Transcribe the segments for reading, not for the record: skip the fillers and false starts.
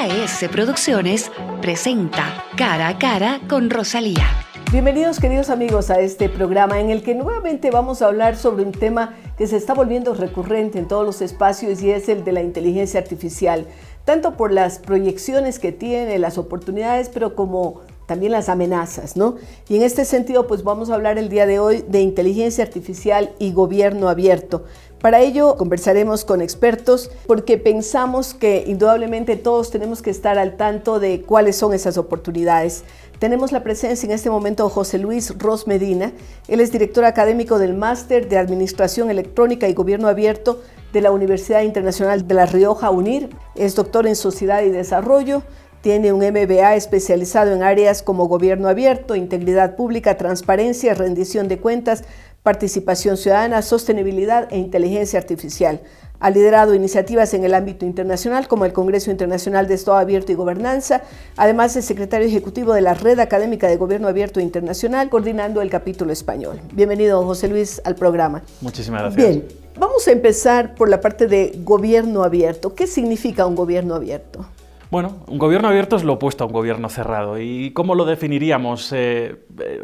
AS Producciones presenta Cara a Cara con Rosalía. Bienvenidos, queridos amigos, a este programa en el que nuevamente vamos a hablar sobre un tema que se está volviendo recurrente en todos los espacios y es el de la inteligencia artificial, tanto por las proyecciones que tiene, las oportunidades, pero como también las amenazas, ¿no? Y en este sentido, pues vamos a hablar el día de hoy de inteligencia artificial y gobierno abierto. Para ello conversaremos con expertos porque pensamos que indudablemente todos tenemos que estar al tanto de cuáles son esas oportunidades. Tenemos la presencia en este momento de José Luis Ros Medina. Él es director académico del Máster de Administración Electrónica y Gobierno Abierto de la Universidad Internacional de La Rioja, UNIR. Es doctor en Sociedad y Desarrollo. Tiene un MBA especializado en áreas como gobierno abierto, integridad pública, transparencia, rendición de cuentas, participación ciudadana, sostenibilidad e inteligencia artificial. Ha liderado iniciativas en el ámbito internacional como el Congreso Internacional de Estado Abierto y Gobernanza. Además es secretario ejecutivo de la Red Académica de Gobierno Abierto Internacional, coordinando el capítulo español. Bienvenido, José Luis, al programa. Muchísimas gracias. Bien, vamos a empezar por la parte de gobierno abierto. ¿Qué significa un gobierno abierto? Bueno, un gobierno abierto es lo opuesto a un gobierno cerrado. ¿Y cómo lo definiríamos?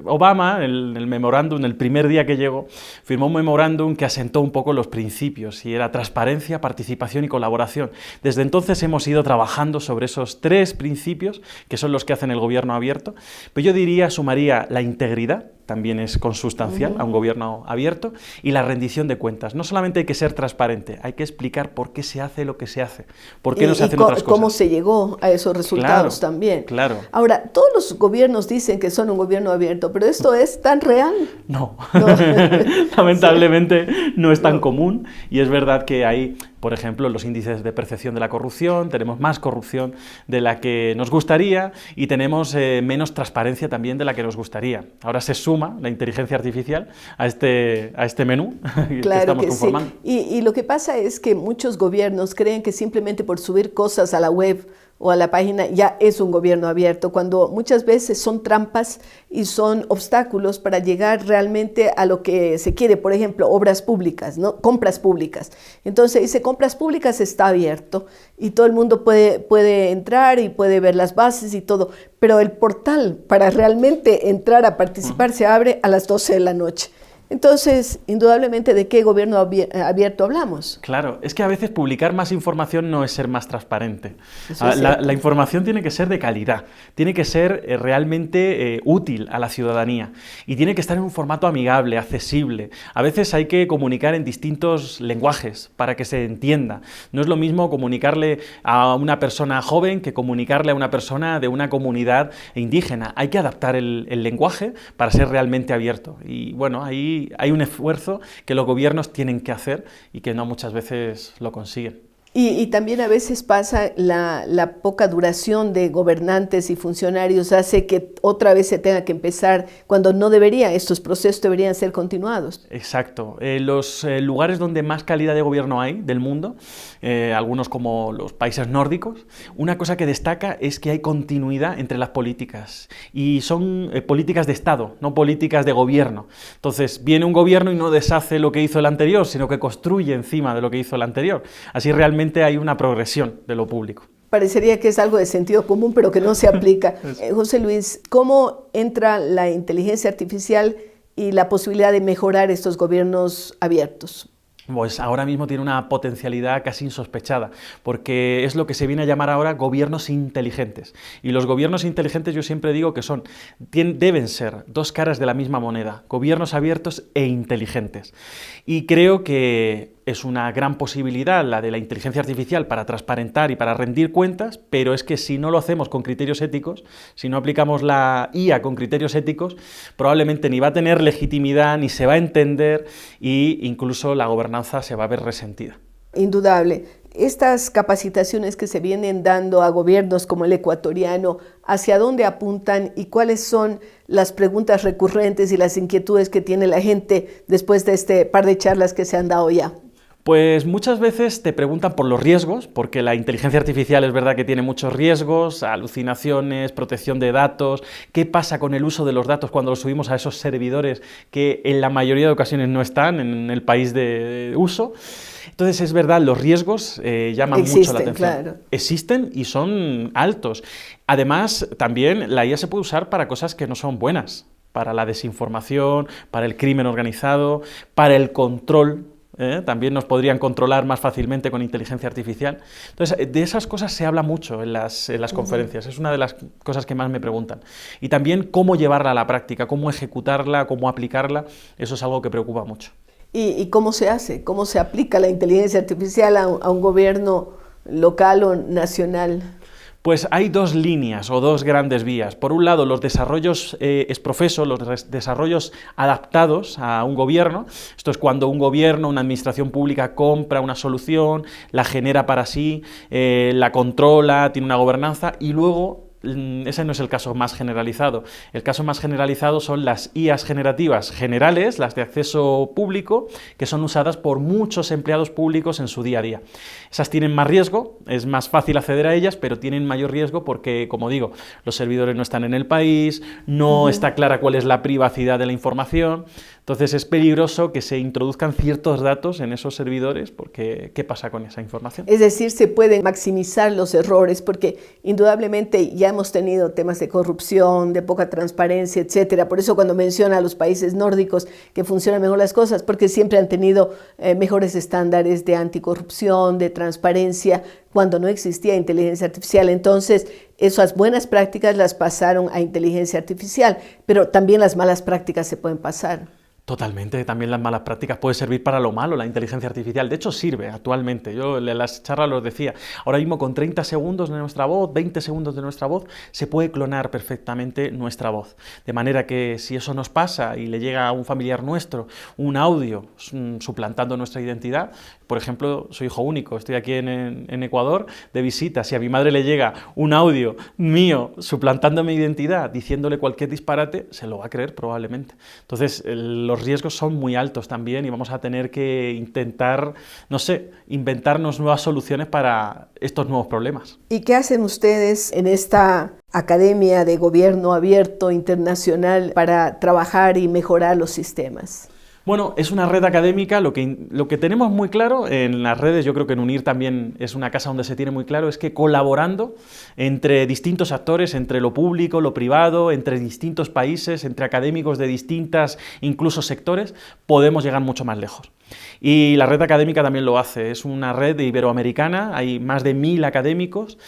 Obama, en el memorándum, el primer día que llegó, firmó un memorándum que asentó un poco los principios, y era transparencia, participación y colaboración. Desde entonces hemos ido trabajando sobre esos tres principios, que son los que hacen el gobierno abierto. Pero yo diría, sumaría la integridad, también es consustancial a un gobierno abierto, y la rendición de cuentas. No solamente hay que ser transparente, hay que explicar por qué se hace lo que se hace, por qué no se hacen otras cosas. ¿Cómo se llegó a esos resultados también? Claro. Ahora, todos los gobiernos dicen que son un gobierno abierto, pero ¿esto es tan real? No. Lamentablemente no es tan común, y es verdad que hay, por ejemplo, los índices de percepción de la corrupción, tenemos más corrupción de la que nos gustaría y tenemos menos transparencia también de la que nos gustaría. Ahora se suma la inteligencia artificial a este menú que estamos conformando. Sí. Y lo que pasa es que muchos gobiernos creen que simplemente por subir cosas a la web o a la página ya es un gobierno abierto, cuando muchas veces son trampas y son obstáculos para llegar realmente a lo que se quiere. Por ejemplo, obras públicas, ¿no? Compras públicas. Entonces dice, compras públicas está abierto y todo el mundo puede entrar y puede ver las bases y todo, pero el portal para realmente entrar a participar se abre a las 12 de la noche. Entonces, indudablemente, ¿de qué gobierno abierto hablamos? Claro, es que a veces publicar más información no es ser más transparente. La información tiene que ser de calidad, tiene que ser realmente útil a la ciudadanía y tiene que estar en un formato amigable, accesible. A veces hay que comunicar en distintos lenguajes para que se entienda. No es lo mismo comunicarle a una persona joven que comunicarle a una persona de una comunidad indígena. Hay que adaptar el lenguaje para ser realmente abierto. Y bueno, ahí hay un esfuerzo que los gobiernos tienen que hacer y que no muchas veces lo consiguen. Y también a veces pasa la poca duración de gobernantes y funcionarios hace que otra vez se tenga que empezar cuando no debería, estos procesos deberían ser continuados. Exacto. Los lugares donde más calidad de gobierno hay del mundo, algunos como los países nórdicos, una cosa que destaca es que hay continuidad entre las políticas y son políticas de Estado, no políticas de gobierno. Entonces viene un gobierno y no deshace lo que hizo el anterior, sino que construye encima de lo que hizo el anterior. Así realmente hay una progresión de lo público. Parecería que es algo de sentido común, pero que no se aplica. José Luis, ¿cómo entra la inteligencia artificial y la posibilidad de mejorar estos gobiernos abiertos? Pues ahora mismo tiene una potencialidad casi insospechada, porque es lo que se viene a llamar ahora gobiernos inteligentes. Y los gobiernos inteligentes yo siempre digo que deben ser dos caras de la misma moneda, gobiernos abiertos e inteligentes. Y creo que es una gran posibilidad la de la inteligencia artificial para transparentar y para rendir cuentas, pero es que si no lo hacemos con criterios éticos, si no aplicamos la IA con criterios éticos, probablemente ni va a tener legitimidad, ni se va a entender e incluso la gobernanza se va a ver resentida. Indudable. Estas capacitaciones que se vienen dando a gobiernos como el ecuatoriano, ¿hacia dónde apuntan y cuáles son las preguntas recurrentes y las inquietudes que tiene la gente después de este par de charlas que se han dado ya? Pues muchas veces te preguntan por los riesgos, porque la inteligencia artificial es verdad que tiene muchos riesgos, alucinaciones, protección de datos. ¿Qué pasa con el uso de los datos cuando los subimos a esos servidores que en la mayoría de ocasiones no están en el país de uso? Entonces, es verdad, los riesgos llaman mucho la atención. Claro. Existen y son altos. Además, también la IA se puede usar para cosas que no son buenas, para la desinformación, para el crimen organizado, para el control. También nos podrían controlar más fácilmente con inteligencia artificial. Entonces, de esas cosas se habla mucho en las conferencias, es una de las cosas que más me preguntan. Y también cómo llevarla a la práctica, cómo ejecutarla, cómo aplicarla, eso es algo que preocupa mucho. ¿Y cómo se hace? ¿Cómo se aplica la inteligencia artificial a un gobierno local o nacional? Pues hay dos líneas o dos grandes vías. Por un lado, los desarrollos exprofeso, los desarrollos adaptados a un gobierno. Esto es cuando un gobierno, una administración pública compra una solución, la genera para sí, la controla, tiene una gobernanza y luego... Ese no es el caso más generalizado. El caso más generalizado son las IAs generativas generales, las de acceso público, que son usadas por muchos empleados públicos en su día a día. Esas tienen más riesgo, es más fácil acceder a ellas, pero tienen mayor riesgo porque, como digo, los servidores no están en el país, no está clara cuál es la privacidad de la información. Entonces es peligroso que se introduzcan ciertos datos en esos servidores porque ¿qué pasa con esa información? Es decir, se pueden maximizar los errores porque indudablemente ya hemos tenido temas de corrupción, de poca transparencia, etcétera. Por eso cuando menciona a los países nórdicos que funcionan mejor las cosas, porque siempre han tenido mejores estándares de anticorrupción, de transparencia, cuando no existía inteligencia artificial. Entonces, esas buenas prácticas las pasaron a inteligencia artificial, pero también las malas prácticas se pueden pasar. Totalmente, también las malas prácticas puede servir para lo malo, la inteligencia artificial. De hecho, sirve actualmente. Yo en las charlas los decía. Ahora mismo con 30 segundos de nuestra voz, 20 segundos de nuestra voz, se puede clonar perfectamente nuestra voz. De manera que si eso nos pasa y le llega a un familiar nuestro un audio suplantando nuestra identidad, por ejemplo, soy hijo único, estoy aquí en Ecuador de visita. Si a mi madre le llega un audio mío suplantando mi identidad, diciéndole cualquier disparate, se lo va a creer probablemente. Entonces, los riesgos son muy altos también y vamos a tener que intentar, no sé, inventarnos nuevas soluciones para estos nuevos problemas. ¿Y qué hacen ustedes en esta Academia de Gobierno Abierto Internacional para trabajar y mejorar los sistemas? Bueno, es una red académica, lo que tenemos muy claro en las redes, yo creo que en UNIR también es una casa donde se tiene muy claro, es que colaborando entre distintos actores, entre lo público, lo privado, entre distintos países, entre académicos de distintas, incluso sectores, podemos llegar mucho más lejos. Y la red académica también lo hace, es una red iberoamericana, hay más de 1000 académicos,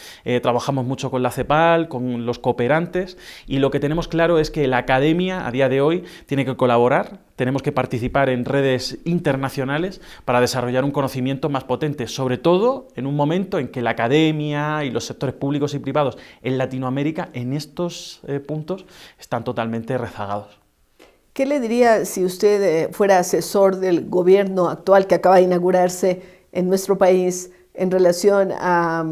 trabajamos mucho con la CEPAL, con los cooperantes, y lo que tenemos claro es que la academia a día de hoy tiene que colaborar, tenemos que participar en redes internacionales para desarrollar un conocimiento más potente, sobre todo en un momento en que la academia y los sectores públicos y privados en Latinoamérica en estos puntos están totalmente rezagados. ¿Qué le diría si usted fuera asesor del gobierno actual que acaba de inaugurarse en nuestro país en relación a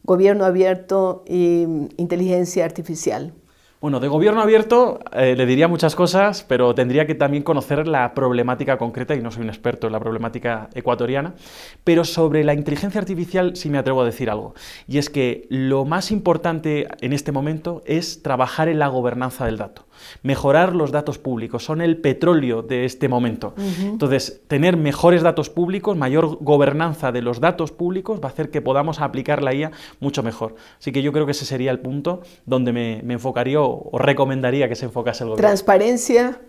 gobierno abierto e inteligencia artificial? Bueno, de gobierno abierto le diría muchas cosas, pero tendría que también conocer la problemática concreta, y no soy un experto en la problemática ecuatoriana, pero sobre la inteligencia artificial sí me atrevo a decir algo, y es que lo más importante en este momento es trabajar en la gobernanza del dato, mejorar los datos públicos, son el petróleo de este momento. Entonces, tener mejores datos públicos, mayor gobernanza de los datos públicos va a hacer que podamos aplicar la IA mucho mejor. Así que yo creo que ese sería el punto donde me enfocaría o recomendaría que se enfocase el gobierno. Transparencia,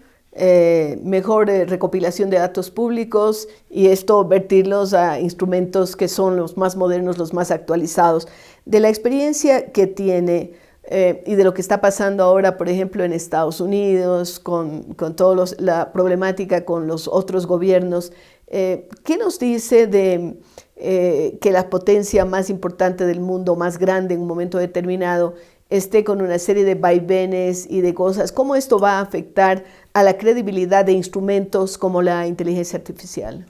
mejor recopilación de datos públicos y esto vertirlos a instrumentos que son los más modernos, los más actualizados. De la experiencia que tiene y de lo que está pasando ahora, por ejemplo, en Estados Unidos, con toda la problemática con los otros gobiernos, ¿qué nos dice de que la potencia más importante del mundo, más grande en un momento determinado, esté con una serie de vaivenes y de cosas? ¿Cómo esto va a afectar a la credibilidad de instrumentos como la inteligencia artificial?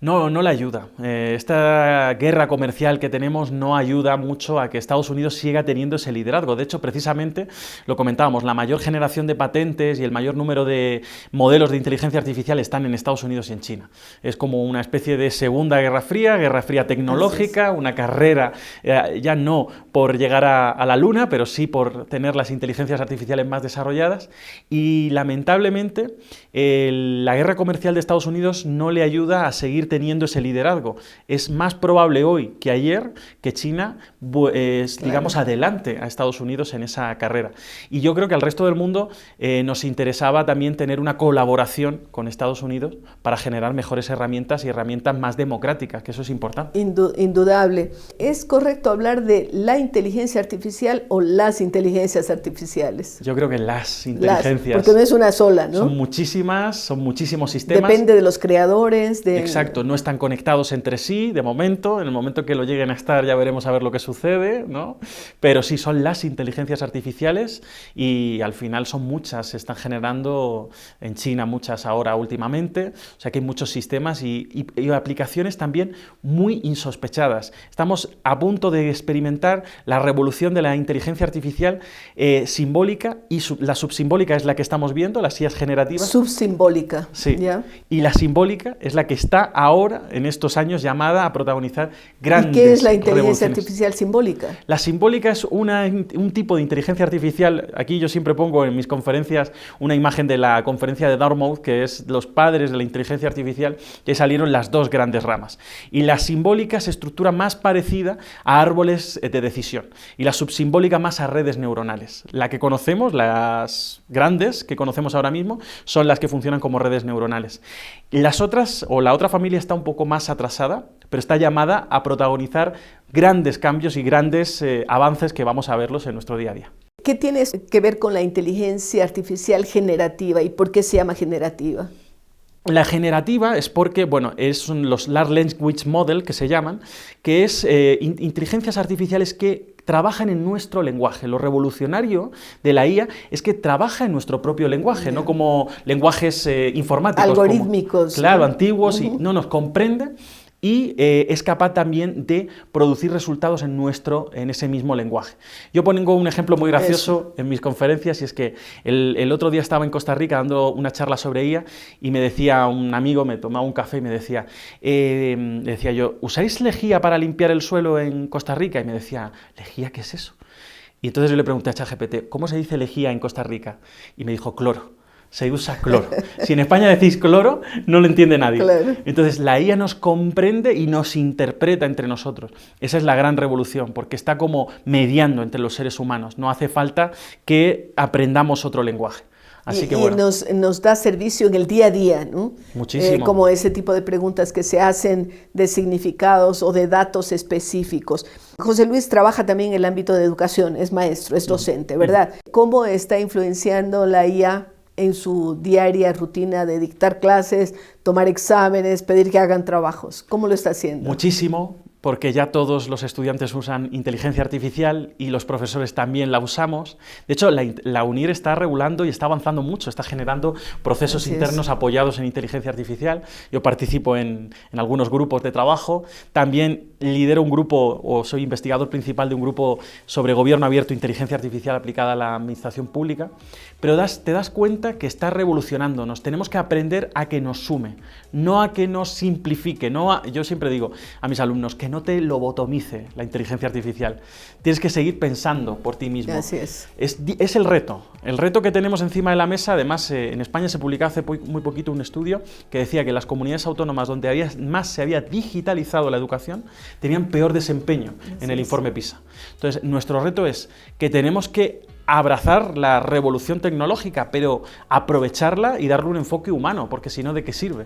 No le ayuda. Esta guerra comercial que tenemos no ayuda mucho a que Estados Unidos siga teniendo ese liderazgo. De hecho, precisamente, lo comentábamos, la mayor generación de patentes y el mayor número de modelos de inteligencia artificial están en Estados Unidos y en China. Es como una especie de segunda guerra fría tecnológica, una carrera, ya no por llegar a la luna, pero sí por tener las inteligencias artificiales más desarrolladas. Y lamentablemente, la guerra comercial de Estados Unidos no le ayuda a seguir teniendo ese liderazgo. Es más probable hoy que ayer que China digamos, adelante a Estados Unidos en esa carrera. Y yo creo que al resto del mundo nos interesaba también tener una colaboración con Estados Unidos para generar mejores herramientas y herramientas más democráticas, que eso es importante. Indudable. ¿Es correcto hablar de la inteligencia artificial o las inteligencias artificiales? Yo creo que las inteligencias. Porque no es una sola, ¿no? Son muchísimas, son muchísimos sistemas. Depende de los creadores. Exacto, no están conectados entre sí de momento. En el momento que lo lleguen a estar ya veremos a ver lo que sucede, ¿no? Pero sí, son las inteligencias artificiales y al final son muchas. Se están generando en China muchas ahora últimamente. O sea que hay muchos sistemas y aplicaciones también muy insospechadas. Estamos a punto de experimentar la revolución de la inteligencia artificial simbólica y la subsimbólica es la que estamos viendo, las IAs generativas. Subsimbólica. Sí. ¿Ya? Y la simbólica es la que está ahora, en estos años, llamada a protagonizar grandes ¿Y qué es la inteligencia revoluciones artificial simbólica? La simbólica es un tipo de inteligencia artificial. Aquí yo siempre pongo en mis conferencias una imagen de la conferencia de Dartmouth, que es los padres de la inteligencia artificial, que salieron las dos grandes ramas. Y la simbólica se estructura más parecida a árboles de decisión y la subsimbólica más a redes neuronales. La que conocemos, las grandes que conocemos ahora mismo, son las que funcionan como redes neuronales. Las otras, o la otra familia está un poco más atrasada, pero está llamada a protagonizar grandes cambios y grandes avances que vamos a verlos en nuestro día a día. ¿Qué tiene que ver con la inteligencia artificial generativa y por qué se llama generativa? La generativa es porque, son los Large Language Model que se llaman, que es inteligencias artificiales que trabajan en nuestro lenguaje. Lo revolucionario de la IA es que trabaja en nuestro propio lenguaje, no como lenguajes informáticos. Algorítmicos. Claro, antiguos, y no nos comprende. Y es capaz también de producir resultados en ese mismo lenguaje. Yo pongo un ejemplo muy gracioso en mis conferencias, y es que el otro día estaba en Costa Rica dando una charla sobre IA y me decía un amigo, me tomaba un café y me decía yo, ¿usáis lejía para limpiar el suelo en Costa Rica? Y me decía, ¿lejía qué es eso? Y entonces yo le pregunté a ChatGPT, ¿cómo se dice lejía en Costa Rica? Y me dijo, cloro. Se usa cloro. Si en España decís cloro, no lo entiende nadie. Claro. Entonces la IA nos comprende y nos interpreta entre nosotros. Esa es la gran revolución, porque está como mediando entre los seres humanos. No hace falta que aprendamos otro lenguaje. Así que bueno. Y nos da servicio en el día a día, ¿no? Muchísimo. Como ese tipo de preguntas que se hacen de significados o de datos específicos. José Luis trabaja también en el ámbito de educación, es maestro, es docente, ¿verdad? ¿Cómo está influenciando la IA en su diaria rutina de dictar clases, tomar exámenes, pedir que hagan trabajos? ¿Cómo lo está haciendo? Muchísimo, porque ya todos los estudiantes usan inteligencia artificial y los profesores también la usamos. De hecho, la UNIR está regulando y está avanzando mucho, está generando procesos internos apoyados en inteligencia artificial. Yo participo en algunos grupos de trabajo, también lidero un grupo, o soy investigador principal de un grupo sobre gobierno abierto e inteligencia artificial aplicada a la administración pública, pero te das cuenta que está revolucionándonos. Tenemos que aprender a que nos sume, no a que nos simplifique. Yo siempre digo a mis alumnos que no te lobotomice la inteligencia artificial. Tienes que seguir pensando por ti mismo. Así es. Es el reto. El reto que tenemos encima de la mesa. Además, en España se publicó hace muy poquito un estudio que decía que las comunidades autónomas donde más se había digitalizado la educación tenían peor desempeño en el informe PISA. Entonces, nuestro reto es que tenemos que abrazar la revolución tecnológica, pero aprovecharla y darle un enfoque humano, porque si no, ¿de qué sirve?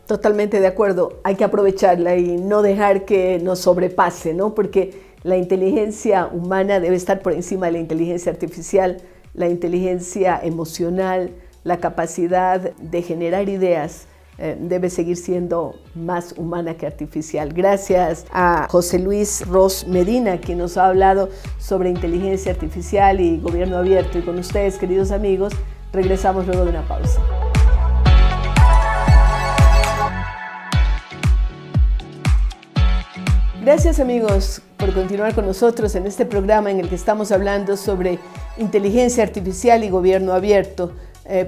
Totalmente de acuerdo, hay que aprovecharla y no dejar que nos sobrepase, ¿no? Porque la inteligencia humana debe estar por encima de la inteligencia artificial, la inteligencia emocional, la capacidad de generar ideas debe seguir siendo más humana que artificial. Gracias a José Luis Ros Medina, quien nos ha hablado sobre inteligencia artificial y gobierno abierto. Y con ustedes, queridos amigos, regresamos luego de una pausa. Gracias amigos por continuar con nosotros en este programa en el que estamos hablando sobre inteligencia artificial y gobierno abierto,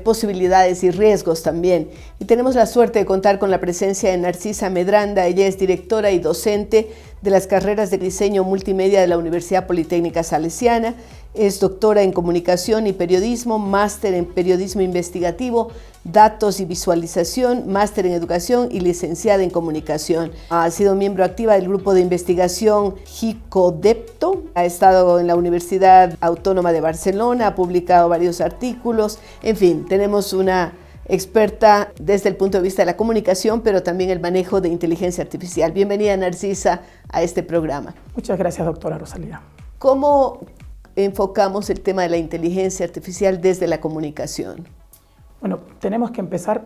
posibilidades y riesgos también. Y tenemos la suerte de contar con la presencia de Narcisa Medranda. Ella es directora y docente de las carreras de diseño multimedia de la Universidad Politécnica Salesiana. Es doctora en comunicación y periodismo, máster en periodismo investigativo, datos y visualización, máster en educación y licenciada en comunicación. Ha sido miembro activa del grupo de investigación JICODEPTO, ha estado en la Universidad Autónoma de Barcelona, ha publicado varios artículos. En fin, tenemos una experta desde el punto de vista de la comunicación, pero también el manejo de inteligencia artificial. Bienvenida, Narcisa, a este programa. Muchas gracias, doctora Rosalía. ¿Cómo enfocamos el tema de la inteligencia artificial desde la comunicación? Bueno, tenemos que empezar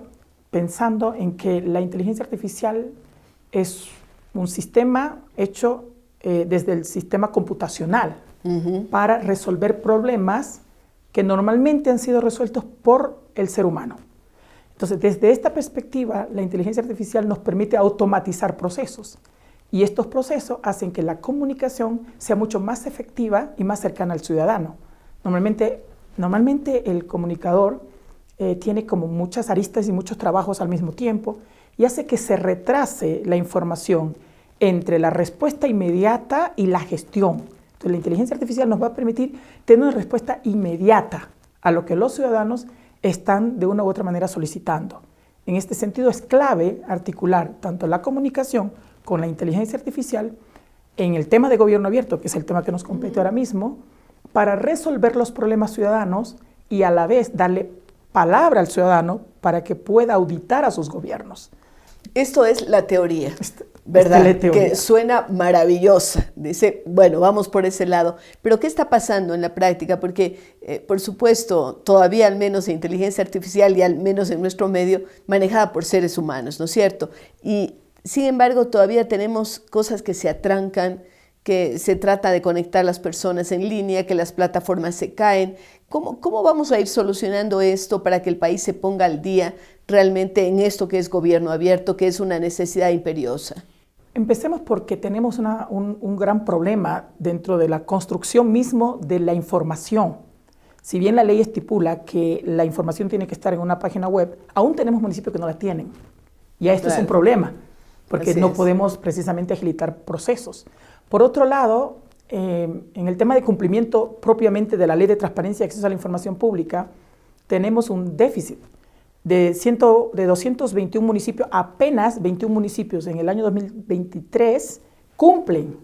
pensando en que la inteligencia artificial es un sistema hecho desde el sistema computacional para resolver problemas que normalmente han sido resueltos por el ser humano. Entonces, desde esta perspectiva, la inteligencia artificial nos permite automatizar procesos. Y estos procesos hacen que la comunicación sea mucho más efectiva y más cercana al ciudadano. Normalmente el comunicador tiene como muchas aristas y muchos trabajos al mismo tiempo y hace que se retrase la información entre la respuesta inmediata y la gestión. Entonces, la inteligencia artificial nos va a permitir tener una respuesta inmediata a lo que los ciudadanos están de una u otra manera solicitando. En este sentido, es clave articular tanto la comunicación con la inteligencia artificial en el tema de gobierno abierto, que es el tema que nos compete ahora mismo, para resolver los problemas ciudadanos y a la vez darle palabra al ciudadano para que pueda auditar a sus gobiernos. Esto es la teoría, ¿verdad? La teoría. Que suena maravillosa. Dice, bueno, vamos por ese lado. Pero ¿qué está pasando en la práctica? Porque, por supuesto, todavía al menos la inteligencia artificial y al menos en nuestro medio, manejada por seres humanos, ¿no es cierto? Y sin embargo, todavía tenemos cosas que se atrancan, que se trata de conectar las personas en línea, que las plataformas se caen. ¿Cómo vamos a ir solucionando esto para que el país se ponga al día realmente en esto que es gobierno abierto, que es una necesidad imperiosa? Empecemos porque tenemos un gran problema dentro de la construcción mismo de la información. Si bien la ley estipula que la información tiene que estar en una página web, aún tenemos municipios que no la tienen. Y esto es un problema, porque no podemos precisamente agilitar procesos. Por otro lado, en el tema de cumplimiento propiamente de la Ley de Transparencia y Acceso a la Información Pública, tenemos un déficit de 221 municipios, apenas 21 municipios en el año 2023 cumplen.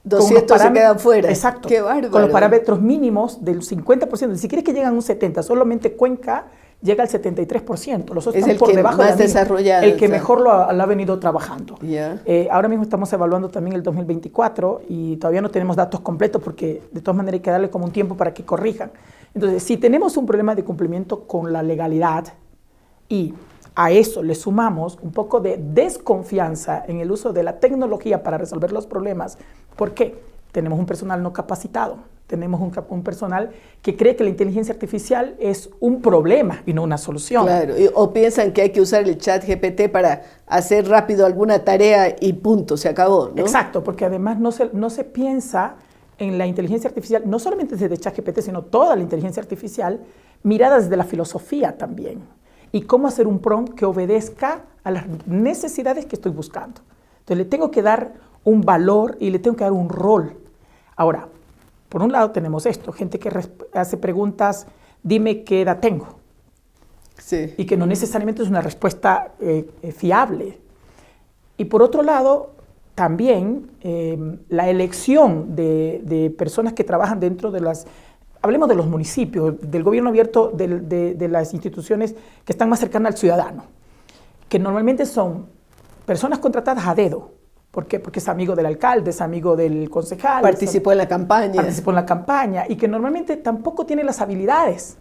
200 se quedan fuera. Exacto. Qué bárbaro. Con los parámetros mínimos del 50%. Si quieres que lleguen a un 70%, solamente Cuenca llega al 73%. Los otros es están por debajo más desarrollado. El que mejor lo ha venido trabajando. Yeah. Ahora mismo estamos evaluando también el 2024 y todavía no tenemos datos completos porque de todas maneras hay que darle como un tiempo para que corrijan. Entonces, si tenemos un problema de cumplimiento con la legalidad y a eso le sumamos un poco de desconfianza en el uso de la tecnología para resolver los problemas, ¿por qué? Tenemos un personal no capacitado. Tenemos un personal que cree que la inteligencia artificial es un problema y no una solución. Claro, o piensan que hay que usar el chat GPT para hacer rápido alguna tarea y punto, se acabó, ¿no? Exacto, porque además no se piensa en la inteligencia artificial, no solamente desde chat GPT, sino toda la inteligencia artificial, mirada desde la filosofía también. Y cómo hacer un prompt que obedezca a las necesidades que estoy buscando. Entonces le tengo que dar un valor y le tengo que dar un rol. Ahora, por un lado tenemos esto, gente que hace preguntas, dime qué edad tengo. Sí. Y que no necesariamente es una respuesta fiable. Y por otro lado, también la elección de personas que trabajan dentro de las, hablemos de los municipios, del gobierno abierto, de las instituciones que están más cercanas al ciudadano, que normalmente son personas contratadas a dedo. ¿Por qué? Porque es amigo del alcalde, es amigo del concejal. Participó en la campaña. Participó en la campaña y que normalmente tampoco tiene las habilidades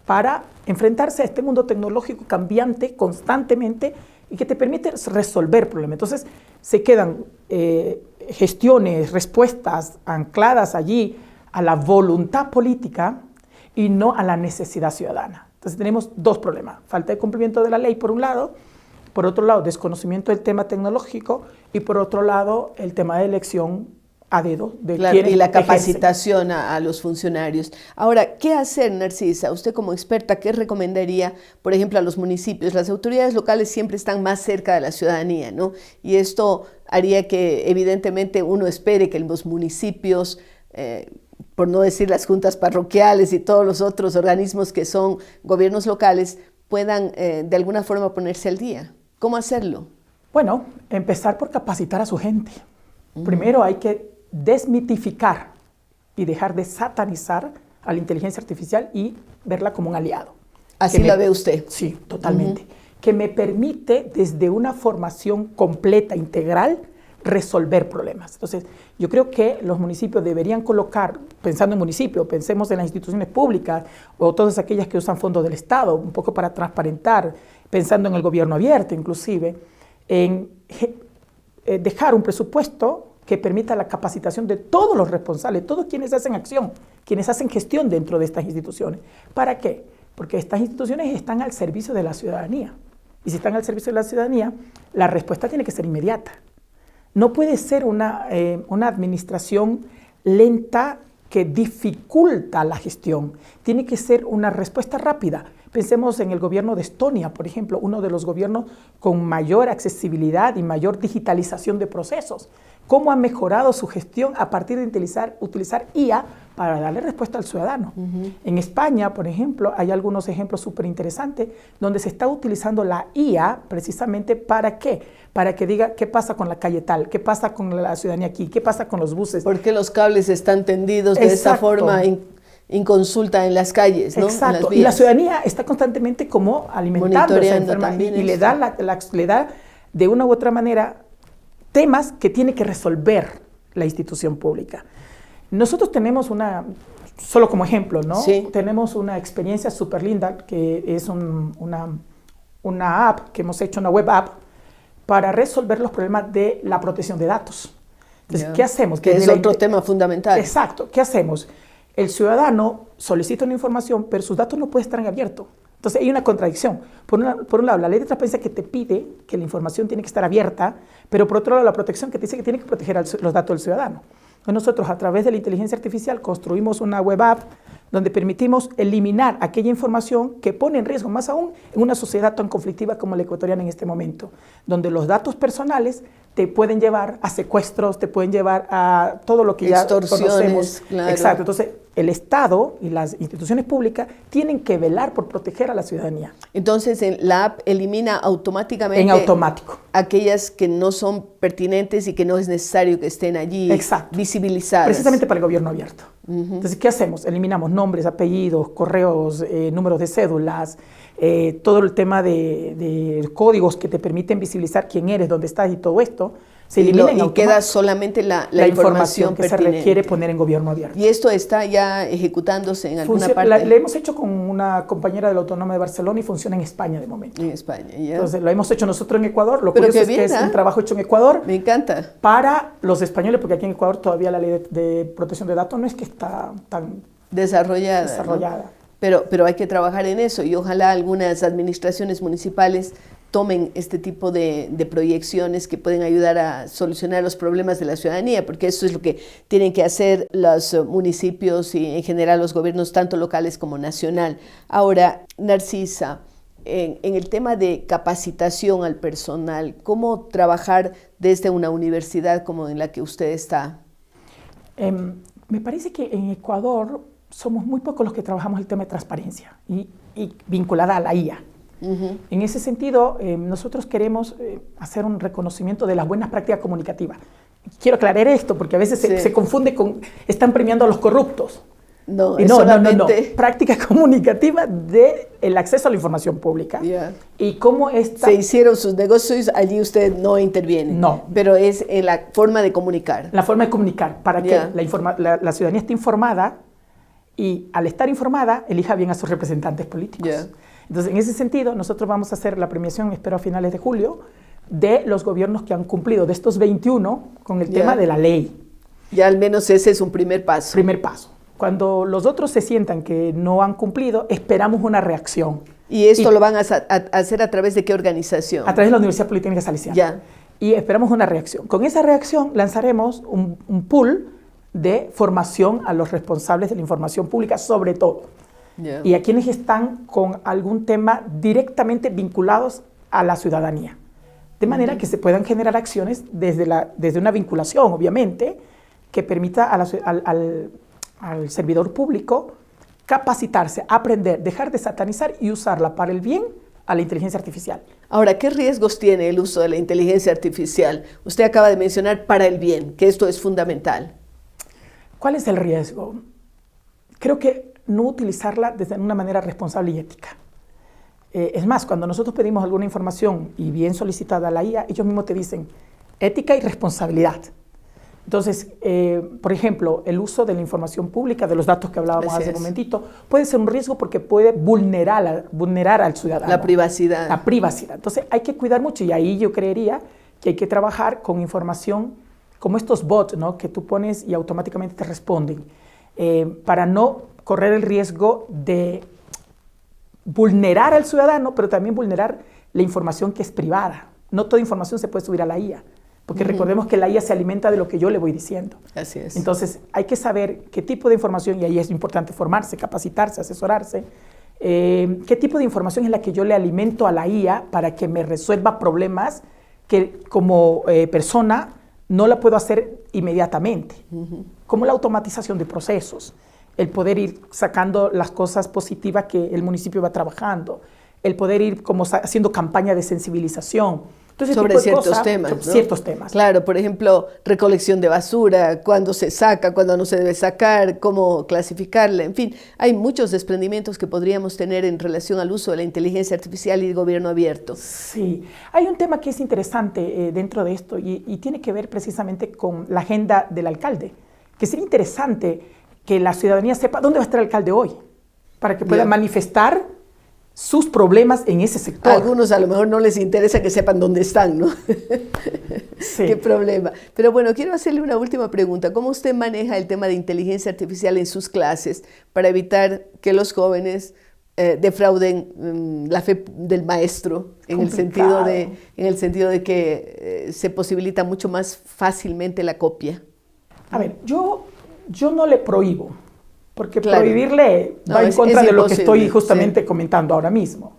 para enfrentarse a este mundo tecnológico cambiante constantemente y que te permite resolver problemas. Entonces se quedan gestiones, respuestas ancladas allí a la voluntad política y no a la necesidad ciudadana. Entonces tenemos dos problemas, falta de cumplimiento de la ley por un lado, por otro lado desconocimiento del tema tecnológico y por otro lado el tema de elección a dedo de claro, quienes y la ejercen. capacitación a los funcionarios. Ahora, ¿qué hacer, Narcisa? Usted como experta, ¿qué recomendaría, por ejemplo, a los municipios? Las autoridades locales siempre están más cerca de la ciudadanía, ¿no? Y esto haría que evidentemente uno espere que los municipios, por no decir las juntas parroquiales y todos los otros organismos que son gobiernos locales, puedan de alguna forma ponerse al día. ¿Cómo hacerlo? Bueno, empezar por capacitar a su gente. Primero hay que desmitificar y dejar de satanizar a la inteligencia artificial y verla como un aliado. ¿Así la ve usted? Sí, totalmente. Que me permite desde una formación completa, integral, resolver problemas. Entonces, yo creo que los municipios deberían colocar, pensando en municipios, pensemos en las instituciones públicas o todas aquellas que usan fondos del Estado, un poco para transparentar, pensando en el gobierno abierto inclusive, en dejar un presupuesto que permita la capacitación de todos los responsables, todos quienes hacen acción, quienes hacen gestión dentro de estas instituciones. ¿Para qué? Porque estas instituciones están al servicio de la ciudadanía. Y si están al servicio de la ciudadanía, la respuesta tiene que ser inmediata. No puede ser una administración lenta que dificulta la gestión. Tiene que ser una respuesta rápida. Pensemos en el gobierno de Estonia, por ejemplo, uno de los gobiernos con mayor accesibilidad y mayor digitalización de procesos. ¿Cómo ha mejorado su gestión a partir de utilizar IA para darle respuesta al ciudadano? En España, por ejemplo, hay algunos ejemplos súper interesantes donde se está utilizando la IA precisamente ¿para qué? Para que diga qué pasa con la calle tal, qué pasa con la ciudadanía aquí, qué pasa con los buses. ¿Por qué los cables están tendidos de esa forma inconsulta en las calles, ¿no? Exacto, y la ciudadanía está constantemente como alimentando esa enfermedad y le da de una u otra manera temas que tiene que resolver la institución pública. Nosotros tenemos solo como ejemplo, ¿no? Sí. Tenemos una experiencia súper linda que es una app que hemos hecho, una web app, para resolver los problemas de la protección de datos. Entonces, ¿qué hacemos? Que es otro tema fundamental. Exacto, ¿qué hacemos? El ciudadano solicita una información, pero sus datos no pueden estar en abierto. Entonces hay una contradicción. Por un lado, la ley de transparencia que te pide que la información tiene que estar abierta, pero por otro lado, la protección que te dice que tiene que proteger los datos del ciudadano. Entonces nosotros, a través de la inteligencia artificial, construimos una web app donde permitimos eliminar aquella información que pone en riesgo, más aún en una sociedad tan conflictiva como la ecuatoriana en este momento, donde los datos personales te pueden llevar a secuestros, te pueden llevar a todo lo que ya conocemos. Claro. Exacto. Entonces, el Estado y las instituciones públicas tienen que velar por proteger a la ciudadanía. Entonces, la app elimina automáticamente en automático aquellas que no son pertinentes y que no es necesario que estén allí visibilizadas. Precisamente para el gobierno abierto. Entonces, ¿qué hacemos? Eliminamos nombres, apellidos, correos, números de cédulas, todo el tema de códigos que te permiten visibilizar quién eres, dónde estás y todo esto. Se elimina y queda solamente la información que pertinente. Se requiere poner en gobierno abierto. ¿Y esto está ya ejecutándose en alguna parte? Le hemos hecho con una compañera de la Autónoma de Barcelona y funciona en España de momento. En España, ya. Entonces, lo hemos hecho nosotros en Ecuador. Lo curioso es que es un trabajo hecho en Ecuador. Me encanta. Para los españoles, porque aquí en Ecuador todavía la ley de protección de datos no es que está tan desarrollada. ¿no? Pero hay que trabajar en eso y ojalá algunas administraciones municipales tomen este tipo de proyecciones que pueden ayudar a solucionar los problemas de la ciudadanía, porque eso es lo que tienen que hacer los municipios y en general los gobiernos, tanto locales como nacional. Ahora, Narcisa, en el tema de capacitación al personal, ¿cómo trabajar desde una universidad como en la que usted está? Me parece que en Ecuador somos muy pocos los que trabajamos el tema de transparencia y vinculada a la IA. En ese sentido, nosotros queremos hacer un reconocimiento de las buenas prácticas comunicativas. Quiero aclarar esto porque a veces se confunde con, están premiando a los corruptos. No, no. Práctica comunicativa del acceso a la información pública. Yeah. Y cómo se hicieron sus negocios, allí usted no interviene. No. Pero es en la forma de comunicar. La forma de comunicar, para que la ciudadanía esté informada y al estar informada, elija bien a sus representantes políticos. Yeah. Entonces, en ese sentido, nosotros vamos a hacer la premiación, espero a finales de julio, de los gobiernos que han cumplido, de estos 21, con el tema de la ley. Ya al menos ese es un primer paso. Primer paso. Cuando los otros se sientan que no han cumplido, esperamos una reacción. ¿Y esto lo van a hacer a través de qué organización? A través de la Universidad Politécnica Salesiana. Ya. Y esperamos una reacción. Con esa reacción lanzaremos un pool de formación a los responsables de la información pública, sobre todo. Yeah. Y a quienes están con algún tema directamente vinculados a la ciudadanía. de manera que se puedan generar acciones desde una vinculación, obviamente, que permita al servidor público capacitarse, aprender, dejar de satanizar y usarla para el bien a la inteligencia artificial. Ahora, ¿qué riesgos tiene el uso de la inteligencia artificial? Usted acaba de mencionar para el bien, que esto es fundamental. ¿Cuál es el riesgo? Creo que no utilizarla de una manera responsable y ética. Es más, cuando nosotros pedimos alguna información y bien solicitada a la IA, ellos mismos te dicen ética y responsabilidad. Entonces, por ejemplo, el uso de la información pública, de los datos que hablábamos hace un momentito, puede ser un riesgo porque puede vulnerar al ciudadano. La privacidad. La privacidad. Entonces, hay que cuidar mucho y ahí yo creería que hay que trabajar con información como estos bots, ¿no? Que tú pones y automáticamente te responden, para no correr el riesgo de vulnerar al ciudadano, pero también vulnerar la información que es privada. No toda información se puede subir a la IA. Porque recordemos que la IA se alimenta de lo que yo le voy diciendo. Así es. Entonces, hay que saber qué tipo de información, y ahí es importante formarse, capacitarse, asesorarse, qué tipo de información es la que yo le alimento a la IA para que me resuelva problemas que como persona no la puedo hacer inmediatamente. Como la automatización de procesos, el poder ir sacando las cosas positivas que el municipio va trabajando, el poder ir como haciendo campaña de sensibilización. Entonces, sobre ciertos temas, ¿no? Ciertos temas. Claro, por ejemplo, recolección de basura, cuándo se saca, cuándo no se debe sacar, cómo clasificarla, en fin, hay muchos desprendimientos que podríamos tener en relación al uso de la inteligencia artificial y el gobierno abierto. Sí, hay un tema que es interesante dentro de esto y tiene que ver precisamente con la agenda del alcalde, que sería interesante que la ciudadanía sepa dónde va a estar el alcalde hoy, para que pueda manifestar sus problemas en ese sector. A algunos a lo mejor no les interesa que sepan dónde están, ¿no? Sí. Qué problema. Pero bueno, quiero hacerle una última pregunta. ¿Cómo usted maneja el tema de inteligencia artificial en sus clases para evitar que los jóvenes defrauden la fe del maestro en el sentido de que se posibilita mucho más fácilmente la copia? A ver, yo no le prohíbo, porque prohibirle va en contra de lo que estoy justamente comentando ahora mismo.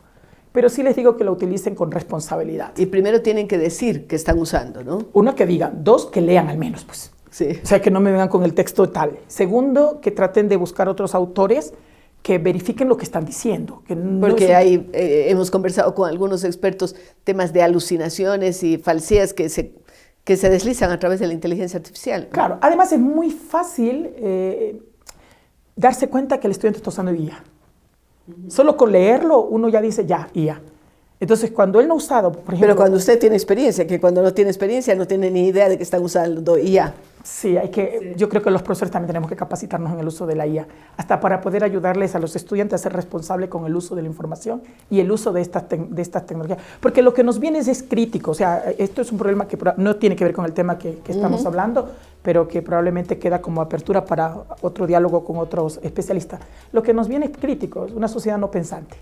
Pero sí les digo que lo utilicen con responsabilidad. Y primero tienen que decir que están usando, ¿no? Uno, que digan. Dos, que lean al menos, pues. Sí. O sea, que no me vengan con el texto tal. Segundo, que traten de buscar otros autores que verifiquen lo que están diciendo. Que no porque hemos conversado con algunos expertos temas de alucinaciones y falsías que se deslizan a través de la inteligencia artificial. Claro. Además, es muy fácil darse cuenta que el estudiante está usando IA. Solo con leerlo uno ya dice ya, IA. Entonces, cuando él no ha usado, por ejemplo... Pero cuando usted tiene experiencia, que cuando no tiene experiencia no tiene ni idea de que están usando IA. Sí, yo creo que los profesores también tenemos que capacitarnos en el uso de la IA, hasta para poder ayudarles a los estudiantes a ser responsables con el uso de la información y el uso de estas tecnologías. Porque lo que nos viene es crítico, o sea, esto es un problema que no tiene que ver con el tema que estamos hablando, pero que probablemente queda como apertura para otro diálogo con otros especialistas. Lo que nos viene es crítico, es una sociedad no pensante.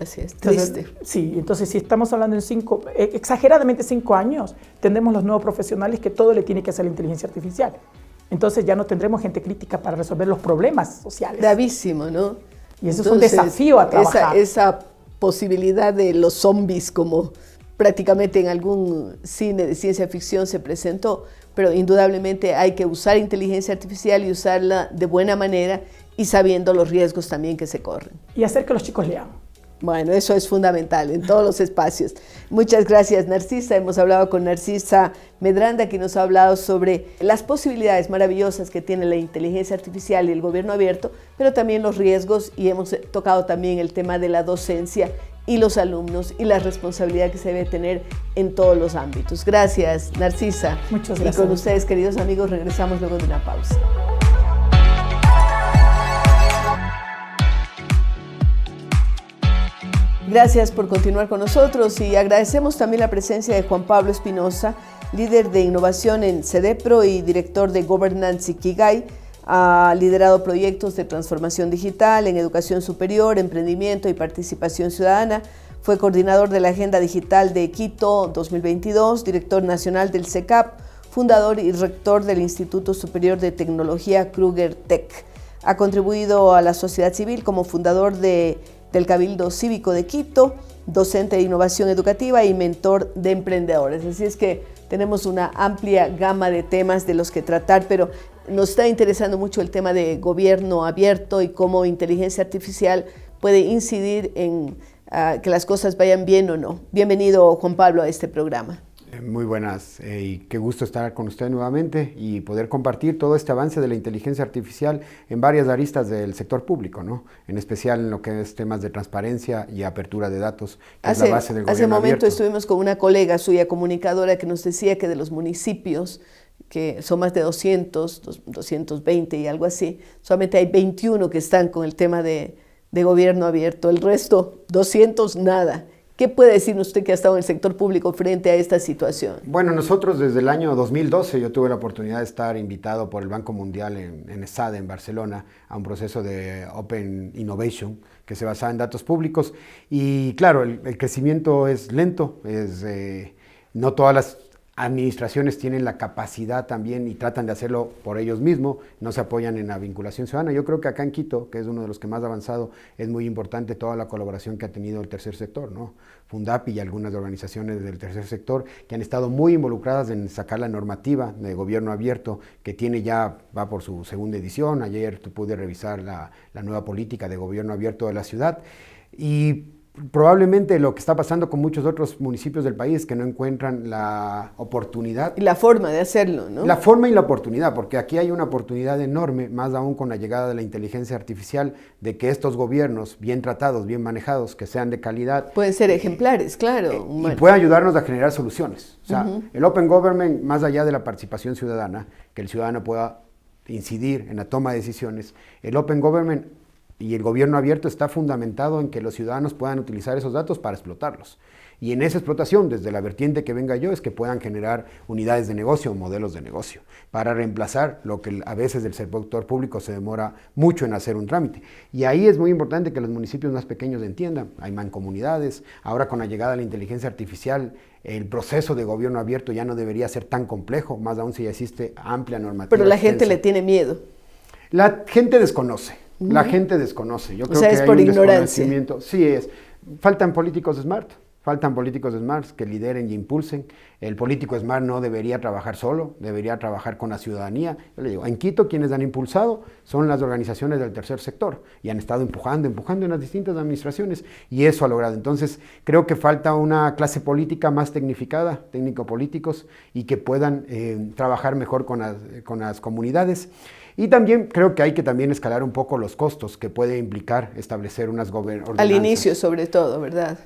Así es, triste. Entonces, sí, entonces si estamos hablando en exageradamente 5 años, tendremos los nuevos profesionales que todo le tiene que hacer la inteligencia artificial. Entonces ya no tendremos gente crítica para resolver los problemas sociales. Gravísimo, ¿no? Y eso es un desafío a trabajar. Esa posibilidad de los zombies, como prácticamente en algún cine de ciencia ficción se presentó, pero indudablemente hay que usar inteligencia artificial y usarla de buena manera y sabiendo los riesgos también que se corren. Y hacer que los chicos lean. Bueno, eso es fundamental en todos los espacios. Muchas gracias, Narcisa. Hemos hablado con Narcisa Medranda, que nos ha hablado sobre las posibilidades maravillosas que tiene la inteligencia artificial y el gobierno abierto, pero también los riesgos, y hemos tocado también el tema de la docencia y los alumnos y la responsabilidad que se debe tener en todos los ámbitos. Gracias, Narcisa. Muchas gracias. Y con ustedes, queridos amigos, regresamos luego de una pausa. Gracias por continuar con nosotros y agradecemos también la presencia de Juan Pablo Espinosa, líder de innovación en CEDEPRO y director de Governance Ikigai. Ha liderado proyectos de transformación digital en educación superior, emprendimiento y participación ciudadana. Fue coordinador de la Agenda Digital de Quito 2022, director nacional del CECAP, fundador y rector del Instituto Superior de Tecnología Kruger Tech. Ha contribuido a la sociedad civil como fundador de del Cabildo Cívico de Quito, docente de innovación educativa y mentor de emprendedores. Así es que tenemos una amplia gama de temas de los que tratar, pero nos está interesando mucho el tema de gobierno abierto y cómo inteligencia artificial puede incidir en que las cosas vayan bien o no. Bienvenido, Juan Pablo, a este programa. Muy buenas y qué gusto estar con usted nuevamente y poder compartir todo este avance de la inteligencia artificial en varias aristas del sector público, ¿no? En especial en lo que es temas de transparencia y apertura de datos, que es la base del gobierno Hace un momento abierto. Estuvimos con una colega suya, comunicadora, que nos decía que de los municipios, que son más de 200, 220 y algo así, solamente hay 21 que están con el tema de gobierno abierto, el resto, 200, nada. ¿Qué puede decir usted que ha estado en el sector público frente a esta situación? Bueno, nosotros desde el año 2012 yo tuve la oportunidad de estar invitado por el Banco Mundial en ESADE, en Barcelona, a un proceso de Open Innovation que se basaba en datos públicos. Y claro, el crecimiento es lento, no todas las administraciones tienen la capacidad también y tratan de hacerlo por ellos mismos, no se apoyan en la vinculación ciudadana. Yo creo que acá en Quito, que es uno de los que más ha avanzado, es muy importante toda la colaboración que ha tenido el tercer sector, ¿no? Fundapi y algunas organizaciones del tercer sector que han estado muy involucradas en sacar la normativa de gobierno abierto, que va por su segunda edición. Ayer pude revisar la nueva política de gobierno abierto de la ciudad y probablemente lo que está pasando con muchos otros municipios del país que no encuentran la oportunidad. Y la forma de hacerlo, ¿no? La forma y la oportunidad, porque aquí hay una oportunidad enorme, más aún con la llegada de la inteligencia artificial, de que estos gobiernos bien tratados, bien manejados, que sean de calidad. Pueden ser ejemplares, claro. Y puede ayudarnos a generar soluciones. O sea, el Open Government, más allá de la participación ciudadana, que el ciudadano pueda incidir en la toma de decisiones, el Open Government y el gobierno abierto está fundamentado en que los ciudadanos puedan utilizar esos datos para explotarlos. Y en esa explotación, desde la vertiente que venga yo, es que puedan generar unidades de negocio o modelos de negocio para reemplazar lo que a veces el sector público se demora mucho en hacer un trámite. Y ahí es muy importante que los municipios más pequeños entiendan. Hay mancomunidades. Ahora con la llegada de la inteligencia artificial, el proceso de gobierno abierto ya no debería ser tan complejo, más aún si ya existe amplia normativa. Pero la gente le tiene miedo. La gente desconoce. La gente desconoce. Yo creo que es por ignorancia. Sí es. Faltan políticos smart. Faltan políticos smart que lideren y impulsen. El político smart no debería trabajar solo, debería trabajar con la ciudadanía. Yo le digo, en Quito quienes han impulsado son las organizaciones del tercer sector y han estado empujando en las distintas administraciones y eso ha logrado. Entonces creo que falta una clase política más tecnificada, técnico-políticos, y que puedan trabajar mejor con las comunidades. Y también creo que hay que también escalar un poco los costos que puede implicar establecer unas ordenanzas. Al inicio, sobre todo, ¿verdad?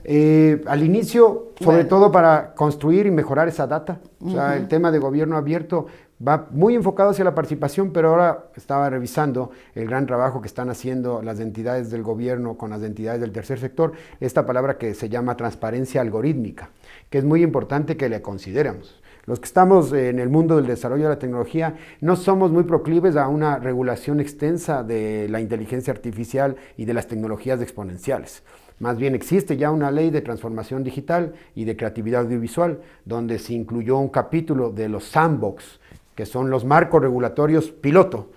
Al inicio, sobre todo para construir y mejorar esa data. O sea, el tema de gobierno abierto va muy enfocado hacia la participación, pero ahora estaba revisando el gran trabajo que están haciendo las entidades del gobierno con las entidades del tercer sector, esta palabra que se llama transparencia algorítmica, que es muy importante que le consideremos. Los que estamos en el mundo del desarrollo de la tecnología no somos muy proclives a una regulación extensa de la inteligencia artificial y de las tecnologías exponenciales. Más bien existe ya una ley de transformación digital y de creatividad audiovisual, donde se incluyó un capítulo de los sandbox, que son los marcos regulatorios piloto,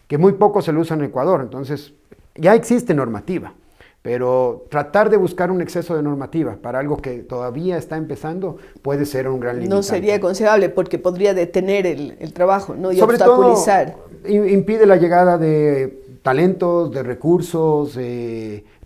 que muy poco se lo usa en Ecuador. Entonces, ya existe normativa. Pero tratar de buscar un exceso de normativa para algo que todavía está empezando puede ser un gran limitante. No sería aconsejable porque podría detener el trabajo, ¿no? Y sobre obstaculizar. Todo, impide la llegada de talentos, de recursos,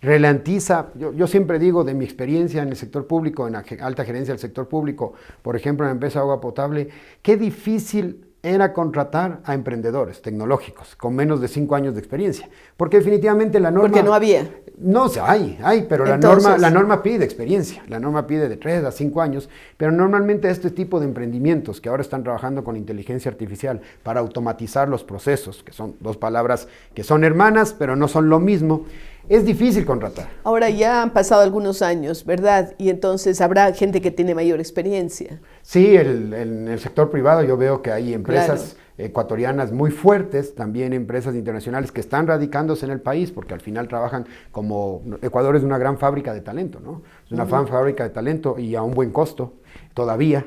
ralentiza. Yo siempre digo de mi experiencia en el sector público, en la alta gerencia del sector público, por ejemplo en la empresa Agua Potable, qué difícil era contratar a emprendedores tecnológicos con menos de 5 años de experiencia, porque definitivamente la norma... Porque no había. No, hay, pero entonces, la norma pide experiencia, la norma pide de 3 a 5 años, pero normalmente este tipo de emprendimientos que ahora están trabajando con inteligencia artificial para automatizar los procesos, que son dos palabras que son hermanas, pero no son lo mismo, es difícil contratar. Ahora ya han pasado algunos años, ¿verdad? Y entonces habrá gente que tiene mayor experiencia. Sí, en el sector privado yo veo que hay empresas ecuatorianas muy fuertes, también empresas internacionales que están radicándose en el país, porque al final trabajan como... Ecuador es una gran fábrica de talento, ¿no? Es una gran fábrica de talento y a un buen costo, todavía.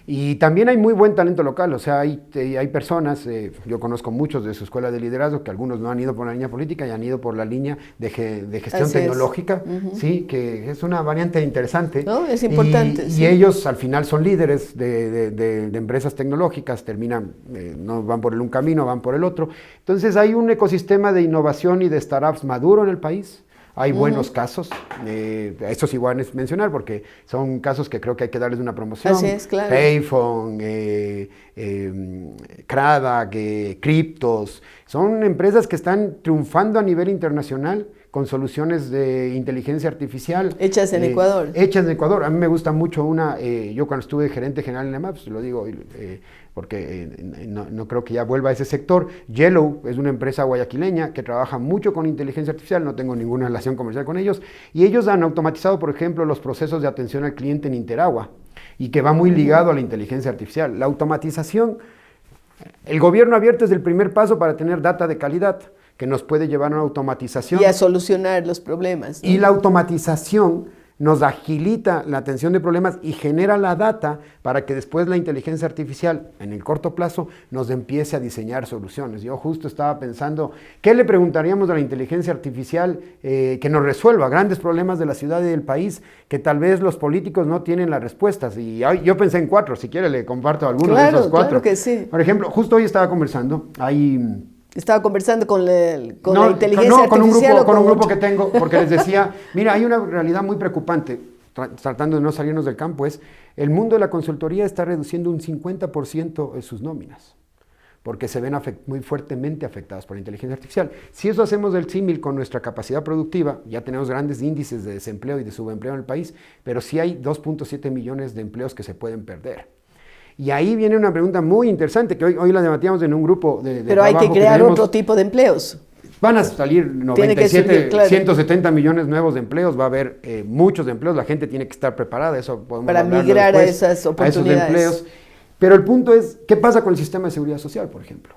Y también hay muy buen talento local, o sea, hay personas, yo conozco muchos de su escuela de liderazgo, que algunos no han ido por la línea política y han ido por la línea de gestión Así tecnológica, sí, que es una variante interesante. No, es importante. Y ellos al final son líderes de empresas tecnológicas, terminan, no van por un camino, van por el otro. Entonces hay un ecosistema de innovación y de startups maduro en el país. Hay buenos casos, estos igual es mencionar porque son casos que creo que hay que darles una promoción. Así es, claro. Payphone, Cradac, Cryptos, son empresas que están triunfando a nivel internacional con soluciones de inteligencia artificial. Hechas en Ecuador. Hechas en Ecuador. A mí me gusta mucho una, yo cuando estuve gerente general en EMAP, lo digo porque no creo que ya vuelva a ese sector. Yellow es una empresa guayaquileña que trabaja mucho con inteligencia artificial, no tengo ninguna relación comercial con ellos, y ellos han automatizado, por ejemplo, los procesos de atención al cliente en Interagua, y que va muy ligado a la inteligencia artificial. La automatización, el gobierno abierto es el primer paso para tener data de calidad, que nos puede llevar a una automatización. Y a solucionar los problemas, ¿no? Y la automatización nos agilita la atención de problemas y genera la data para que después la inteligencia artificial, en el corto plazo, nos empiece a diseñar soluciones. Yo justo estaba pensando, ¿qué le preguntaríamos a la inteligencia artificial que nos resuelva grandes problemas de la ciudad y del país que tal vez los políticos no tienen las respuestas? Y yo pensé en 4, si quiere le comparto algunos de esos 4. Claro que sí. Por ejemplo, justo hoy estaba conversando, Estaba conversando con la inteligencia artificial. Con un grupo que tengo, porque les decía, mira, hay una realidad muy preocupante, tratando de no salirnos del campo, es el mundo de la consultoría está reduciendo un 50% de sus nóminas, porque se ven muy fuertemente afectadas por la inteligencia artificial. Si eso hacemos del símil con nuestra capacidad productiva, ya tenemos grandes índices de desempleo y de subempleo en el país, pero sí hay 2.7 millones de empleos que se pueden perder. Y ahí viene una pregunta muy interesante, que hoy la debatíamos en un grupo de Pero hay que crear otro tipo de empleos. Van a salir 97, claro. 170 millones nuevos de empleos, va a haber muchos empleos, la gente tiene que estar preparada, eso podemos para hablarlo migrar después, a esas oportunidades. A esos empleos. Pero el punto es, ¿qué pasa con el sistema de seguridad social, por ejemplo?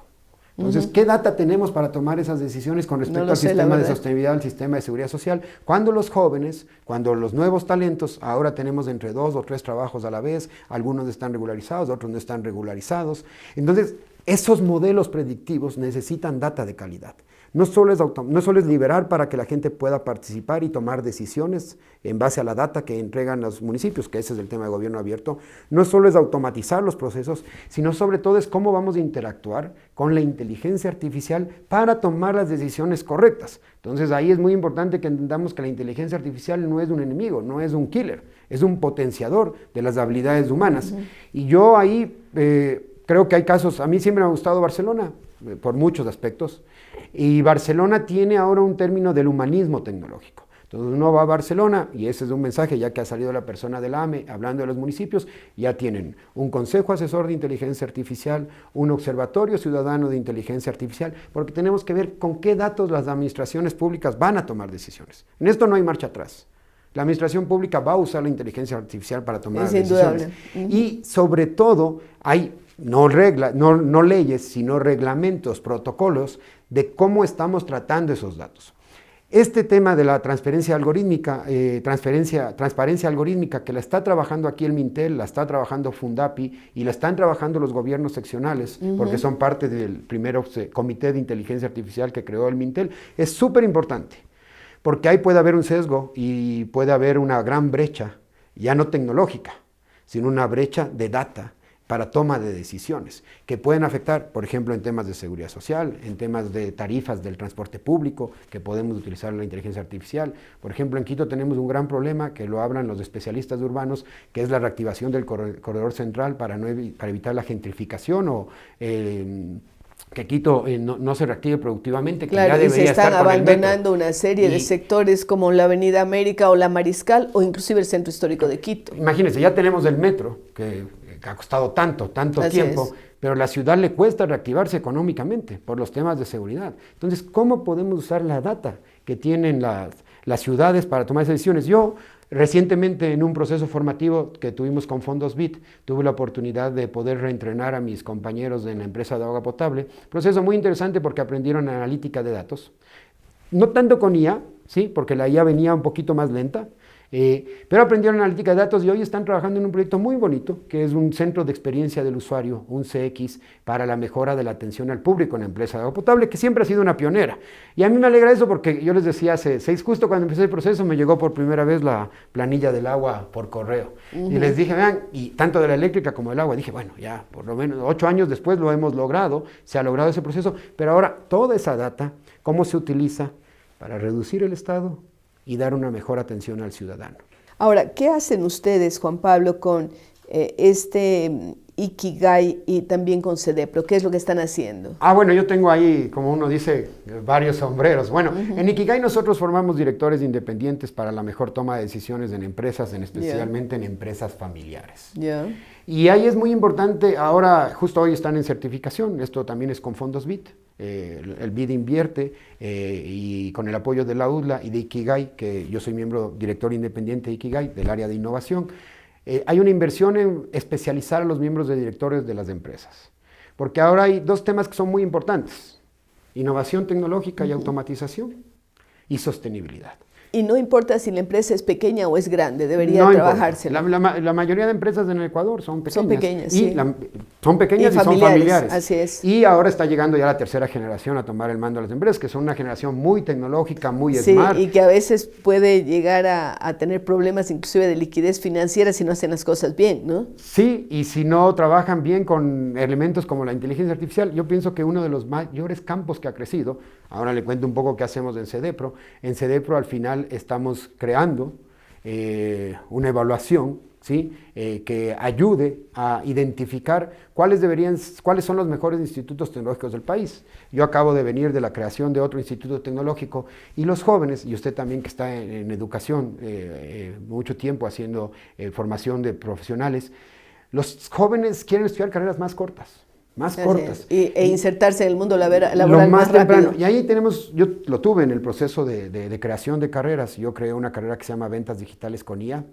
Entonces, ¿qué data tenemos para tomar esas decisiones con respecto al sistema de sostenibilidad, al sistema de seguridad social? Cuando los jóvenes, cuando los nuevos talentos, ahora tenemos entre 2 o 3 trabajos a la vez, algunos están regularizados, otros no están regularizados. Entonces, esos modelos predictivos necesitan data de calidad. No solo es liberar para que la gente pueda participar y tomar decisiones en base a la data que entregan los municipios, que ese es el tema de gobierno abierto. No solo es automatizar los procesos, sino sobre todo es cómo vamos a interactuar con la inteligencia artificial para tomar las decisiones correctas. Entonces ahí es muy importante que entendamos que la inteligencia artificial no es un enemigo, no es un killer, es un potenciador de las habilidades humanas. Y yo ahí creo que hay casos, a mí siempre me ha gustado Barcelona, por muchos aspectos, y Barcelona tiene ahora un término del humanismo tecnológico. Entonces uno va a Barcelona, y ese es un mensaje ya que ha salido la persona del AME hablando de los municipios, ya tienen un consejo asesor de inteligencia artificial, un observatorio ciudadano de inteligencia artificial, porque tenemos que ver con qué datos las administraciones públicas van a tomar decisiones. En esto no hay marcha atrás. La administración pública va a usar la inteligencia artificial para tomar decisiones. Y sobre todo hay no leyes, sino reglamentos, protocolos de cómo estamos tratando esos datos. Este tema de la transparencia algorítmica que la está trabajando aquí el Mintel, la está trabajando Fundapi y la están trabajando los gobiernos seccionales, porque son parte del primer comité de inteligencia artificial que creó el Mintel, es súper importante, porque ahí puede haber un sesgo y puede haber una gran brecha, ya no tecnológica, sino una brecha de data para toma de decisiones, que pueden afectar, por ejemplo, en temas de seguridad social, en temas de tarifas del transporte público, que podemos utilizar la inteligencia artificial. Por ejemplo, en Quito tenemos un gran problema, que lo hablan los especialistas urbanos, que es la reactivación del corredor central para evitar la gentrificación o que Quito no se reactive productivamente, que claro, ya debería y se están estar abandonando una serie de sectores como la Avenida América o la Mariscal o inclusive el Centro Histórico de Quito. Imagínense, ya tenemos el metro, que ha costado tanto tiempo, pero a la ciudad le cuesta reactivarse económicamente por los temas de seguridad. Entonces, ¿cómo podemos usar la data que tienen las ciudades para tomar esas decisiones? Yo, recientemente, en un proceso formativo que tuvimos con Fondos BIT, tuve la oportunidad de poder reentrenar a mis compañeros en la empresa de agua potable. Proceso muy interesante porque aprendieron analítica de datos. No tanto con IA, ¿sí? Porque la IA venía un poquito más lenta, Pero aprendieron analítica de datos y hoy están trabajando en un proyecto muy bonito, que es un centro de experiencia del usuario, un CX, para la mejora de la atención al público en la empresa de agua potable, que siempre ha sido una pionera. Y a mí me alegra eso porque yo les decía hace 6, justo cuando empecé el proceso, me llegó por primera vez la planilla del agua por correo. Y les dije, vean, y tanto de la eléctrica como del agua, dije, bueno, ya por lo menos 8 años después lo hemos logrado, se ha logrado ese proceso, pero ahora toda esa data, ¿cómo se utiliza para reducir el estado y dar una mejor atención al ciudadano? Ahora, ¿qué hacen ustedes, Juan Pablo, con este Ikigai y también con CEDEPRO? ¿Qué es lo que están haciendo? Bueno, yo tengo ahí, como uno dice, varios sombreros. Bueno, en Ikigai nosotros formamos directores independientes para la mejor toma de decisiones en empresas, especialmente en empresas familiares. Y ahí es muy importante, ahora, justo hoy están en certificación, esto también es con fondos BID. El BID invierte y con el apoyo de la UDLA y de Ikigai, que yo soy miembro director independiente de Ikigai, del área de innovación, hay una inversión en especializar a los miembros de directores de las empresas. Porque ahora hay 2 temas que son muy importantes: innovación tecnológica y automatización, y sostenibilidad. Y no importa si la empresa es pequeña o es grande, debería trabajarse. La mayoría de empresas en el Ecuador son pequeñas. Son pequeñas, y sí. Son pequeñas y son familiares. Así es. Y ahora está llegando ya la tercera generación a tomar el mando de las empresas, que son una generación muy tecnológica, muy smart. Sí, y que a veces puede llegar a tener problemas inclusive de liquidez financiera si no hacen las cosas bien, ¿no? Sí, y si no trabajan bien con elementos como la inteligencia artificial. Yo pienso que uno de los mayores campos que ha crecido, ahora le cuento un poco qué hacemos en CEDEPRO. En CEDEPRO al final estamos creando una evaluación, ¿sí? Que ayude a identificar cuáles son los mejores institutos tecnológicos del país. Yo acabo de venir de la creación de otro instituto tecnológico y los jóvenes, y usted también que está en educación, mucho tiempo haciendo formación de profesionales, los jóvenes quieren estudiar carreras más cortas. E insertarse en el mundo laboral lo más temprano. Y ahí yo lo tuve en el proceso de creación de carreras. Yo creé una carrera que se llama Ventas Digitales con IA.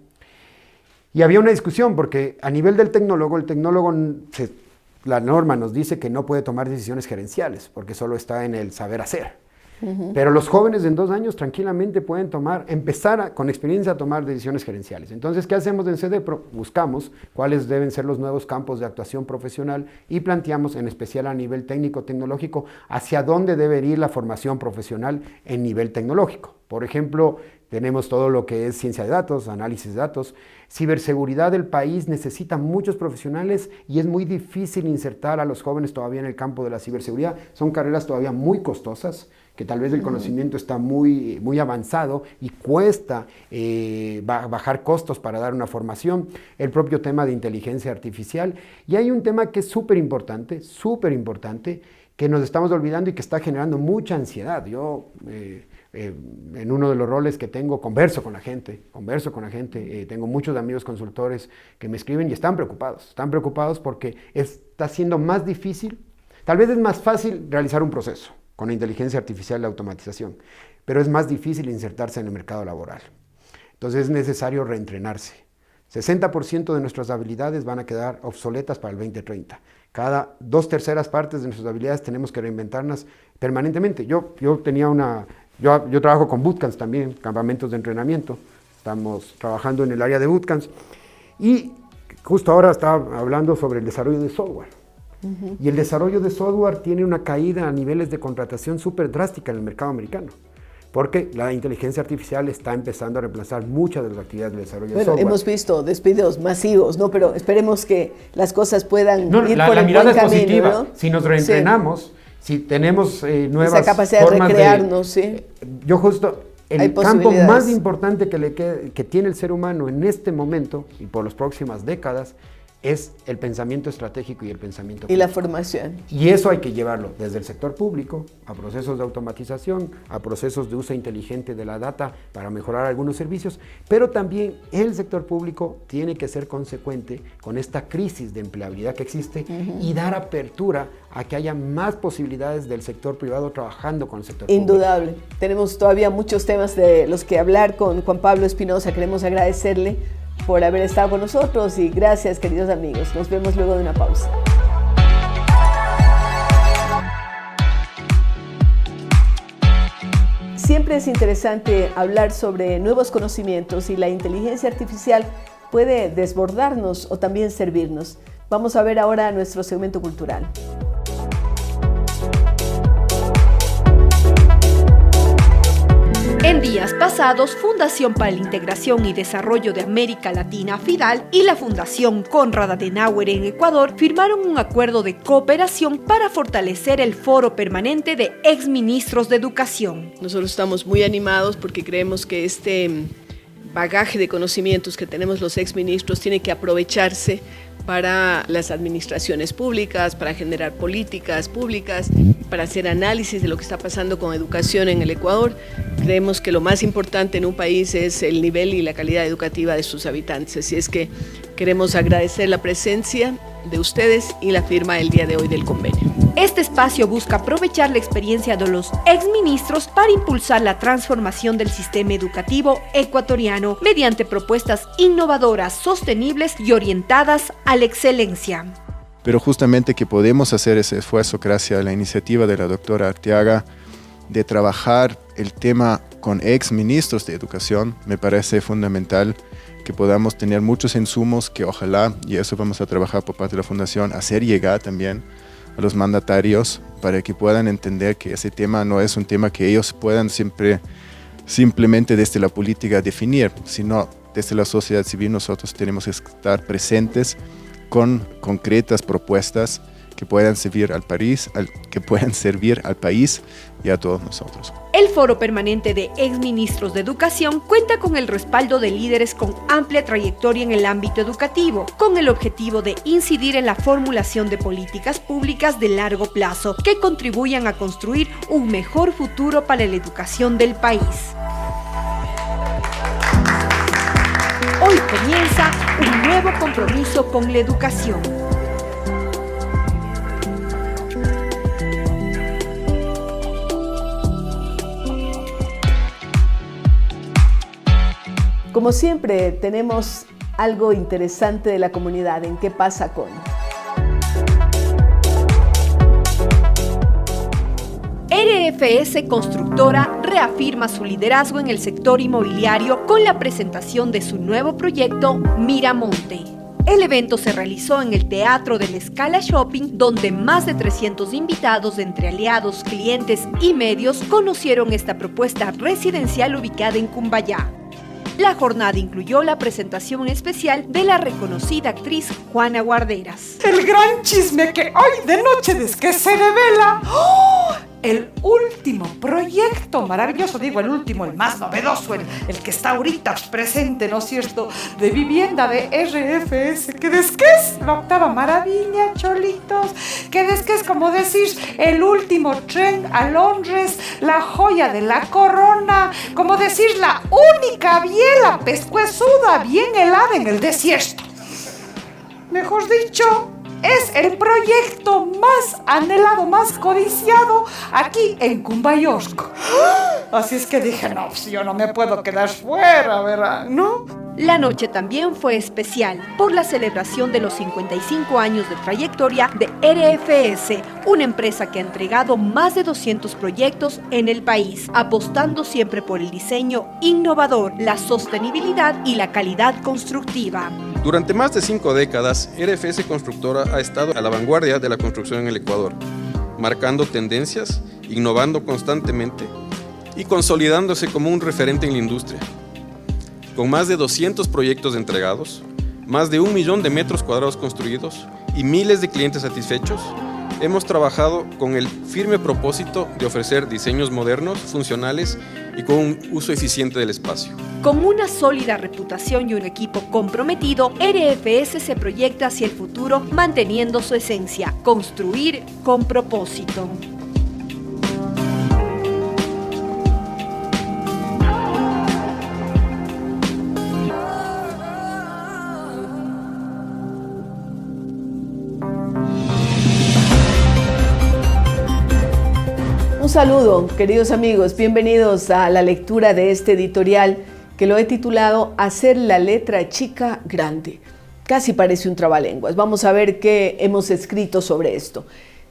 Y había una discusión porque a nivel del tecnólogo, la norma nos dice que no puede tomar decisiones gerenciales porque solo está en el saber hacer. Pero los jóvenes en 2 años tranquilamente pueden empezar con experiencia a tomar decisiones gerenciales. Entonces, ¿qué hacemos en CEDEPRO? Buscamos cuáles deben ser los nuevos campos de actuación profesional y planteamos, en especial a nivel técnico-tecnológico, hacia dónde debe ir la formación profesional en nivel tecnológico. Por ejemplo, tenemos todo lo que es ciencia de datos, análisis de datos. Ciberseguridad del país necesita muchos profesionales y es muy difícil insertar a los jóvenes todavía en el campo de la ciberseguridad. Son carreras todavía muy costosas, que tal vez el conocimiento está muy, muy avanzado y cuesta bajar costos para dar una formación. El propio tema de inteligencia artificial. Y hay un tema que es súper importante, que nos estamos olvidando y que está generando mucha ansiedad. Yo, en uno de los roles que tengo, converso con la gente, tengo muchos amigos consultores que me escriben y están preocupados porque está siendo más difícil. Tal vez es más fácil realizar un proceso con la inteligencia artificial y la automatización, pero es más difícil insertarse en el mercado laboral. Entonces es necesario reentrenarse. 60% de nuestras habilidades van a quedar obsoletas para el 2030. Cada 2/3 partes de nuestras habilidades tenemos que reinventarlas permanentemente. Yo trabajo con bootcamps también, campamentos de entrenamiento. Estamos trabajando en el área de bootcamps y justo ahora estaba hablando sobre el desarrollo de software. Y el desarrollo de software tiene una caída a niveles de contratación súper drástica en el mercado americano, porque la inteligencia artificial está empezando a reemplazar muchas de las actividades de desarrollo de software. Hemos visto despidos masivos, ¿no? Pero esperemos que las cosas puedan ir por el buen camino. La mirada es positiva. ¿No? Si nos reentrenamos, si tenemos nuevas esa capacidad formas de recrearnos, sí. Yo justo... El campo más importante que tiene el ser humano en este momento y por las próximas décadas es el pensamiento estratégico y el pensamiento y la formación. Y eso hay que llevarlo desde el sector público a procesos de automatización, a procesos de uso inteligente de la data para mejorar algunos servicios, pero también el sector público tiene que ser consecuente con esta crisis de empleabilidad que existe y dar apertura a que haya más posibilidades del sector privado trabajando con el sector público. Indudable. Tenemos todavía muchos temas de los que hablar con Juan Pablo Espinosa. Queremos agradecerle por haber estado con nosotros y gracias, queridos amigos. Nos vemos luego de una pausa. Siempre es interesante hablar sobre nuevos conocimientos y la inteligencia artificial puede desbordarnos o también servirnos. Vamos a ver ahora nuestro segmento cultural. En días pasados, Fundación para la Integración y Desarrollo de América Latina, FIDAL, y la Fundación Konrad Adenauer en Ecuador firmaron un acuerdo de cooperación para fortalecer el foro permanente de exministros de Educación. Nosotros estamos muy animados porque creemos que este bagaje de conocimientos que tenemos los exministros tiene que aprovecharse para las administraciones públicas, para generar políticas públicas, para hacer análisis de lo que está pasando con educación en el Ecuador. Creemos que lo más importante en un país es el nivel y la calidad educativa de sus habitantes. Así es que queremos agradecer la presencia de ustedes y la firma el día de hoy del convenio. Este espacio busca aprovechar la experiencia de los exministros para impulsar la transformación del sistema educativo ecuatoriano mediante propuestas innovadoras, sostenibles y orientadas a la excelencia. Pero justamente que podemos hacer ese esfuerzo gracias a la iniciativa de la doctora Arteaga de trabajar el tema con exministros de educación, me parece fundamental que podamos tener muchos insumos que ojalá, y eso vamos a trabajar por parte de la Fundación, hacer llegar también a los mandatarios para que puedan entender que ese tema no es un tema que ellos puedan simplemente desde la política definir, sino desde la sociedad civil nosotros tenemos que estar presentes con concretas propuestas que puedan servir al país, y a todos nosotros. El Foro Permanente de Exministros de Educación cuenta con el respaldo de líderes con amplia trayectoria en el ámbito educativo, con el objetivo de incidir en la formulación de políticas públicas de largo plazo que contribuyan a construir un mejor futuro para la educación del país. Hoy comienza un nuevo compromiso con la educación. Como siempre, tenemos algo interesante de la comunidad en ¿Qué pasa con? RFS Constructora reafirma su liderazgo en el sector inmobiliario con la presentación de su nuevo proyecto Miramonte. El evento se realizó en el Teatro de la Scala Shopping, donde más de 300 invitados entre aliados, clientes y medios conocieron esta propuesta residencial ubicada en Cumbayá. La jornada incluyó la presentación especial de la reconocida actriz Juana Guarderas. El gran chisme que hoy de noche es que se revela. ¡Oh! El último proyecto maravilloso, digo el último, el más novedoso, el que está ahorita presente, ¿no es cierto?, de vivienda de RFS, que es la octava maravilla, cholitos, que es como decir el último tren a Londres, la joya de la corona, como decir la única biela pescuezuda bien helada en el desierto. Mejor dicho, es el proyecto más anhelado, más codiciado aquí en Cumbayosco. Así es que dije, no, pues yo no me puedo quedar fuera, ¿verdad? ¿No? La noche también fue especial por la celebración de los 55 años de trayectoria de RFS, una empresa que ha entregado más de 200 proyectos en el país, apostando siempre por el diseño innovador, la sostenibilidad y la calidad constructiva. Durante más de 5 décadas, RFS Constructora ha estado a la vanguardia de la construcción en el Ecuador, marcando tendencias, innovando constantemente y consolidándose como un referente en la industria. Con más de 200 proyectos entregados, más de 1 millón de metros cuadrados construidos y miles de clientes satisfechos, hemos trabajado con el firme propósito de ofrecer diseños modernos, funcionales y con un uso eficiente del espacio. Con una sólida reputación y un equipo comprometido, RFS se proyecta hacia el futuro manteniendo su esencia, construir con propósito. Un saludo, queridos amigos, bienvenidos a la lectura de este editorial que lo he titulado Hacer la letra chica grande. Casi parece un trabalenguas. Vamos a ver qué hemos escrito sobre esto.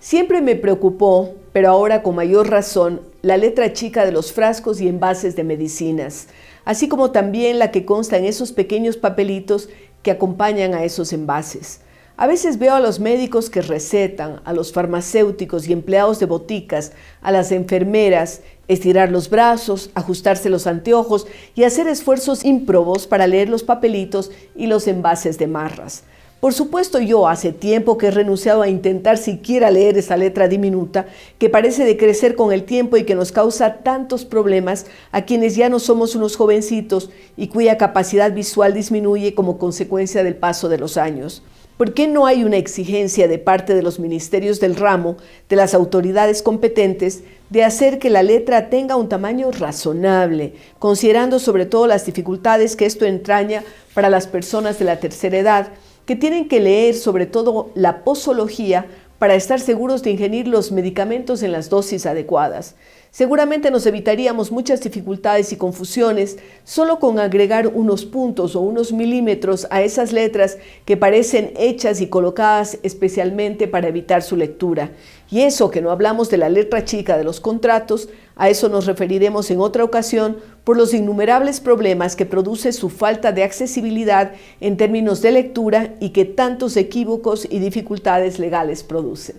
Siempre me preocupó, pero ahora con mayor razón, la letra chica de los frascos y envases de medicinas, así como también la que consta en esos pequeños papelitos que acompañan a esos envases. A veces veo a los médicos que recetan, a los farmacéuticos y empleados de boticas, a las enfermeras, estirar los brazos, ajustarse los anteojos y hacer esfuerzos ímprobos para leer los papelitos y los envases de marras. Por supuesto, yo hace tiempo que he renunciado a intentar siquiera leer esa letra diminuta que parece decrecer con el tiempo y que nos causa tantos problemas a quienes ya no somos unos jovencitos y cuya capacidad visual disminuye como consecuencia del paso de los años. ¿Por qué no hay una exigencia de parte de los ministerios del ramo, de las autoridades competentes, de hacer que la letra tenga un tamaño razonable, considerando sobre todo las dificultades que esto entraña para las personas de la tercera edad, que tienen que leer sobre todo la posología para estar seguros de ingerir los medicamentos en las dosis adecuadas? Seguramente nos evitaríamos muchas dificultades y confusiones solo con agregar unos puntos o unos milímetros a esas letras que parecen hechas y colocadas especialmente para evitar su lectura. Y eso que no hablamos de la letra chica de los contratos, a eso nos referiremos en otra ocasión por los innumerables problemas que produce su falta de accesibilidad en términos de lectura y que tantos equívocos y dificultades legales producen.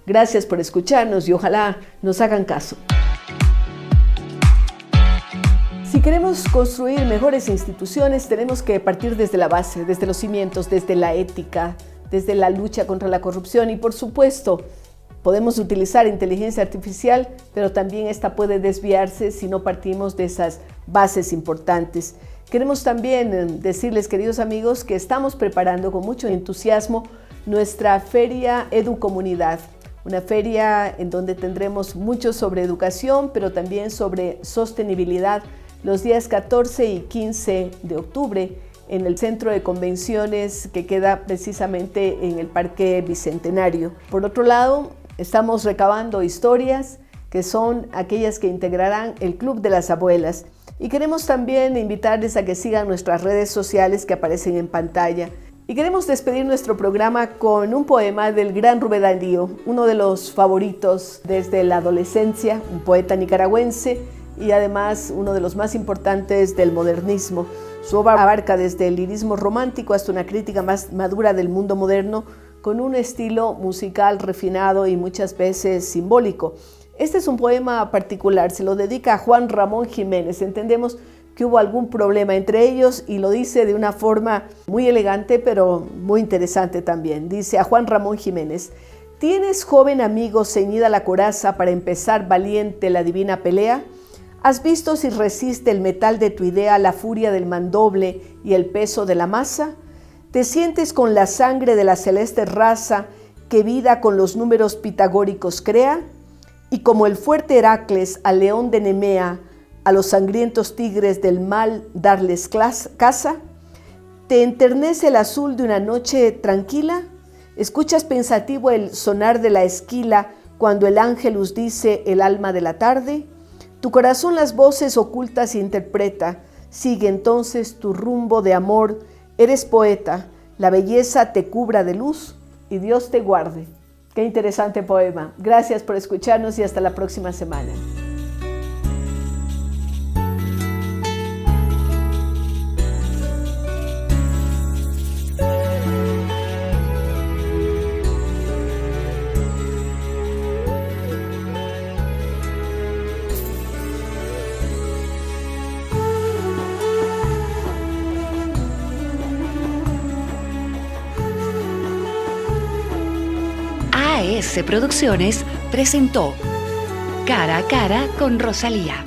Gracias por escucharnos y ojalá nos hagan caso. Si queremos construir mejores instituciones, tenemos que partir desde la base, desde los cimientos, desde la ética, desde la lucha contra la corrupción y, por supuesto, podemos utilizar inteligencia artificial, pero también esta puede desviarse si no partimos de esas bases importantes. Queremos también decirles, queridos amigos, que estamos preparando con mucho entusiasmo nuestra Feria Educomunidad, una feria en donde tendremos mucho sobre educación, pero también sobre sostenibilidad, los días 14 y 15 de octubre en el centro de convenciones que queda precisamente en el Parque Bicentenario. Por otro lado, estamos recabando historias que son aquellas que integrarán el Club de las Abuelas y queremos también invitarles a que sigan nuestras redes sociales que aparecen en pantalla. Y queremos despedir nuestro programa con un poema del gran Rubén Darío, uno de los favoritos desde la adolescencia, un poeta nicaragüense y además uno de los más importantes del modernismo. Su obra abarca desde el lirismo romántico hasta una crítica más madura del mundo moderno, con un estilo musical refinado y muchas veces simbólico. Este es un poema particular, se lo dedica a Juan Ramón Jiménez. Entendemos que hubo algún problema entre ellos y lo dice de una forma muy elegante, pero muy interesante también. Dice a Juan Ramón Jiménez: ¿tienes, joven amigo, ceñida la coraza para empezar valiente la divina pelea? ¿Has visto si resiste el metal de tu idea la furia del mandoble y el peso de la masa? ¿Te sientes con la sangre de la celeste raza que vida con los números pitagóricos crea? Y como el fuerte Heracles al león de Nemea, a los sangrientos tigres del mal darles caza. ¿Te enternece el azul de una noche tranquila? ¿Escuchas pensativo el sonar de la esquila cuando el ángelus dice el alma de la tarde? Tu corazón las voces ocultas interpreta, sigue entonces tu rumbo de amor, eres poeta, la belleza te cubra de luz y Dios te guarde. Qué interesante poema. Gracias por escucharnos y hasta la próxima semana. AS Producciones presentó Cara a Cara con Rosalía.